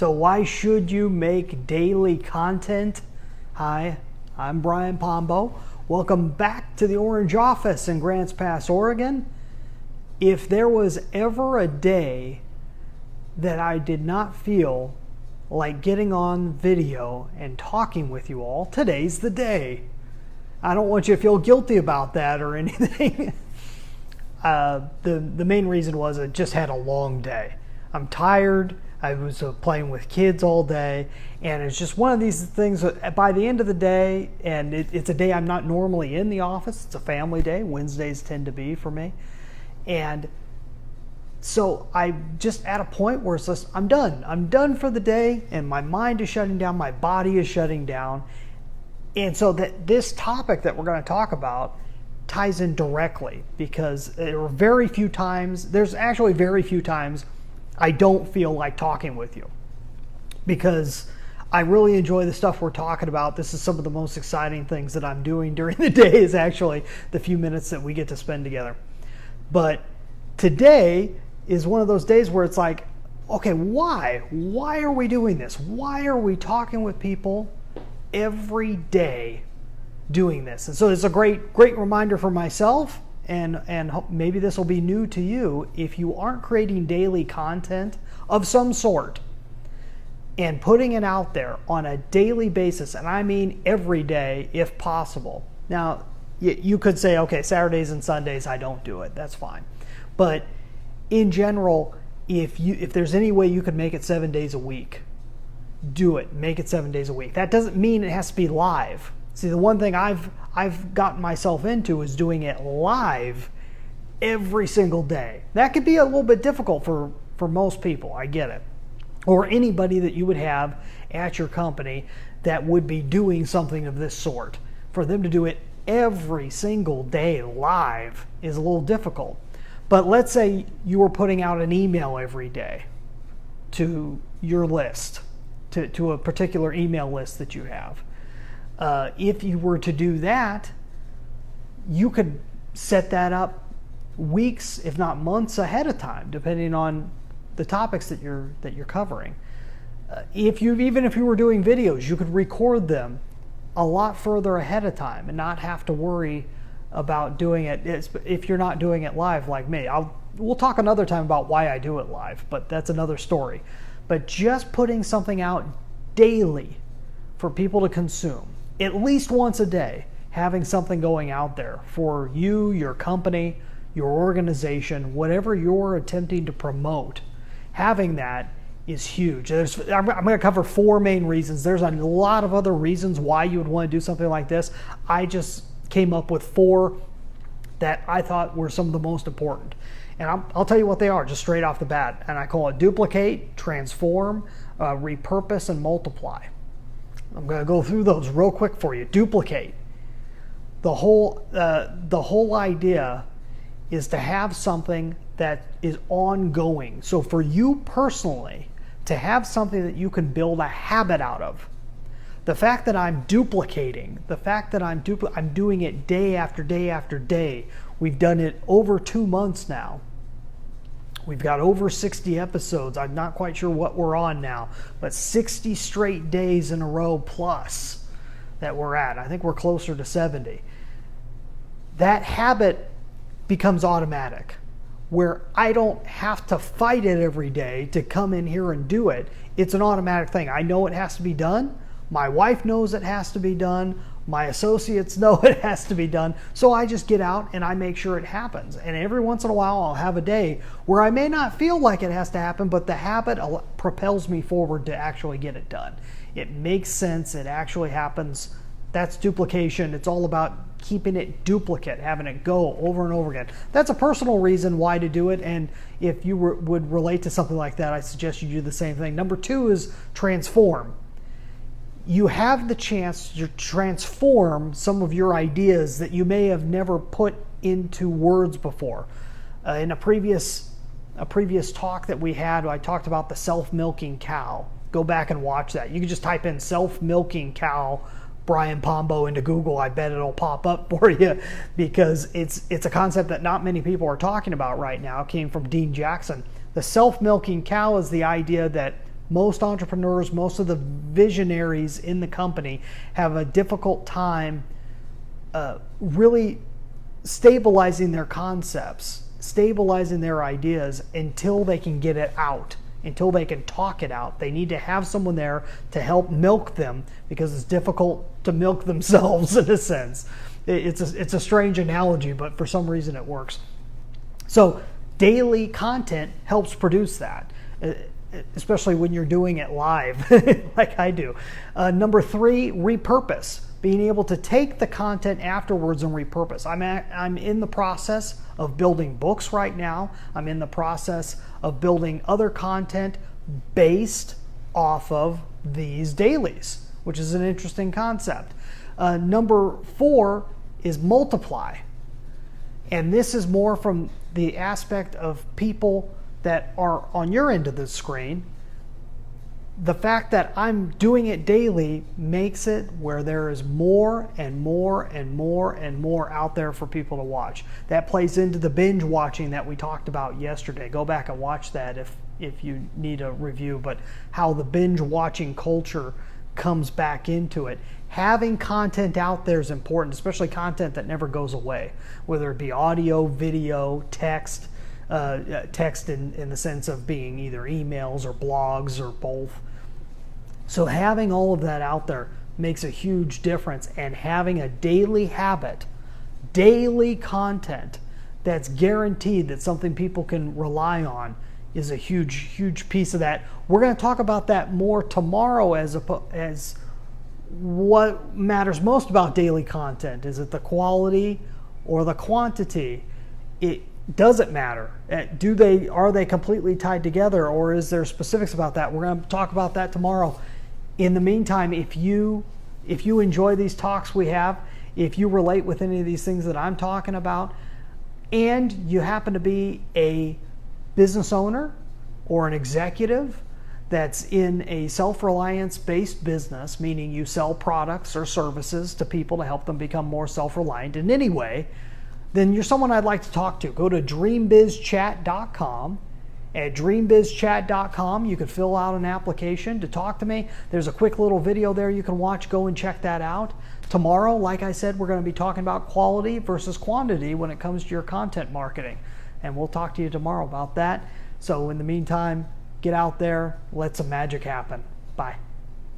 So why should you make daily content? Hi, I'm Brian Pombo. Welcome back to the Orange Office in Grants Pass, Oregon. If there was ever a day that I did not feel like getting on video and talking with you all, today's the day. I don't want you to feel guilty about that or anything. The main reason was I just had a long day. I'm tired. I was playing with kids all day, and it's just one of these things that by the end of the day, and it's a day I'm not normally in the office. It's a family day. Wednesdays tend to be for me. And so I just at a point where it's just, I'm done. I'm done for the day, and my mind is shutting down. My body is shutting down. And so that this topic that we're going to talk about ties in directly, because there are very few times, there's actually very few times I don't feel like talking with you, because I really enjoy the stuff we're talking about. This is some of the most exciting things that I'm doing during the day, is actually the few minutes that we get to spend together. But today is one of those days where it's like, okay, why? Why are we doing this? Why are we talking with people every day doing this? And so it's a great reminder for myself, and maybe this will be new to you. If you aren't creating daily content of some sort and putting it out there on a daily basis, and I mean every day if possible. Now, you could say, okay, Saturdays and Sundays I don't do it. That's fine. But in general, if there's any way you could make it 7 days a week, do it. Make it 7 days a week. That doesn't mean it has to be live. See, the one thing I've gotten myself into is doing it live every single day. That could be a little bit difficult for most people. I get it. Or anybody that you would have at your company that would be doing something of this sort. For them to do it every single day live is a little difficult. But let's say you were putting out an email every day to your list, to a particular email list that you have. If you were to do that, you could set that up weeks, if not months ahead of time, depending on the topics that you're covering. Even if you were doing videos, you could record them a lot further ahead of time and not have to worry about doing it if you're not doing it live like me. We'll talk another time about why I do it live, but that's another story. But just putting something out daily for people to consume, at least once a day, having something going out there for you, your company, your organization, whatever you're attempting to promote, having that is huge. I'm going to cover 4 main reasons. There's a lot of other reasons why you would want to do something like this. I just came up with 4 that I thought were some of the most important. And I'll tell you what they are just straight off the bat. And I call it duplicate, transform, repurpose, and multiply. I'm going to go through those real quick for you. Duplicate. The whole idea is to have something that is ongoing. So for you personally, to have something that you can build a habit out of. The fact that I'm duplicating, the fact that I'm doing it day after day after day. We've done it over 2 months now. We've got over 60 episodes. I'm not quite sure what we're on now, but 60 straight days in a row plus that we're at. I think we're closer to 70. That habit becomes automatic, where I don't have to fight it every day to come in here and do it. It's an automatic thing. I know it has to be done. My wife knows it has to be done. My associates know it has to be done. So I just get out and I make sure it happens. And every once in a while I'll have a day where I may not feel like it has to happen, but the habit propels me forward to actually get it done. It makes sense. It actually happens. That's duplication. It's all about keeping it duplicate, having it go over and over again. That's a personal reason why to do it. And if you would relate to something like that, I suggest you do the same thing. Number 2 is transform. You have the chance to transform some of your ideas that you may have never put into words before. In a previous talk that we had, I talked about the self-milking cow. Go back and watch that. You can just type in self-milking cow Brian Pombo into Google. I bet it'll pop up for you, because it's a concept that not many people are talking about right now. It came from Dean Jackson. The self-milking cow is the idea that most entrepreneurs, most of the visionaries in the company have a difficult time really stabilizing their concepts, stabilizing their ideas until they can get it out, until they can talk it out. They need to have someone there to help milk them, because it's difficult to milk themselves in a sense. It's a strange analogy, but for some reason it works. So daily content helps produce that, especially when you're doing it live like I do. Number 3, repurpose. Being able to take the content afterwards and repurpose. I'm in the process of building books right now. I'm in the process of building other content based off of these dailies, which is an interesting concept. Number 4 is multiply. And this is more from the aspect of people that are on your end of the screen. The fact that I'm doing it daily makes it where there is more and more and more and more out there for people to watch. That plays into the binge watching that we talked about yesterday. Go back and watch that if you need a review, but how the binge watching culture comes back into it. Having content out there is important, especially content that never goes away, whether it be audio, video, text, text in the sense of being either emails or blogs or both. So having all of that out there makes a huge difference, and having a daily habit, daily content that's guaranteed, that something people can rely on, is a huge piece of that. We're going to talk about that more tomorrow as what matters most about daily content. Is it the quality or the quantity? It doesn't matter. Are they completely tied together, or is there specifics about that? We're going to talk about that tomorrow. In the meantime, if you enjoy these talks we have, if you relate with any of these things that I'm talking about, and you happen to be a business owner or an executive that's in a self-reliance based business, meaning you sell products or services to people to help them become more self-reliant in any way, then you're someone I'd like to talk to. Go to dreambizchat.com. At dreambizchat.com, you can fill out an application to talk to me. There's a quick little video there you can watch. Go and check that out. Tomorrow, like I said, we're going to be talking about quality versus quantity when it comes to your content marketing. And we'll talk to you tomorrow about that. So in the meantime, get out there, let some magic happen. Bye.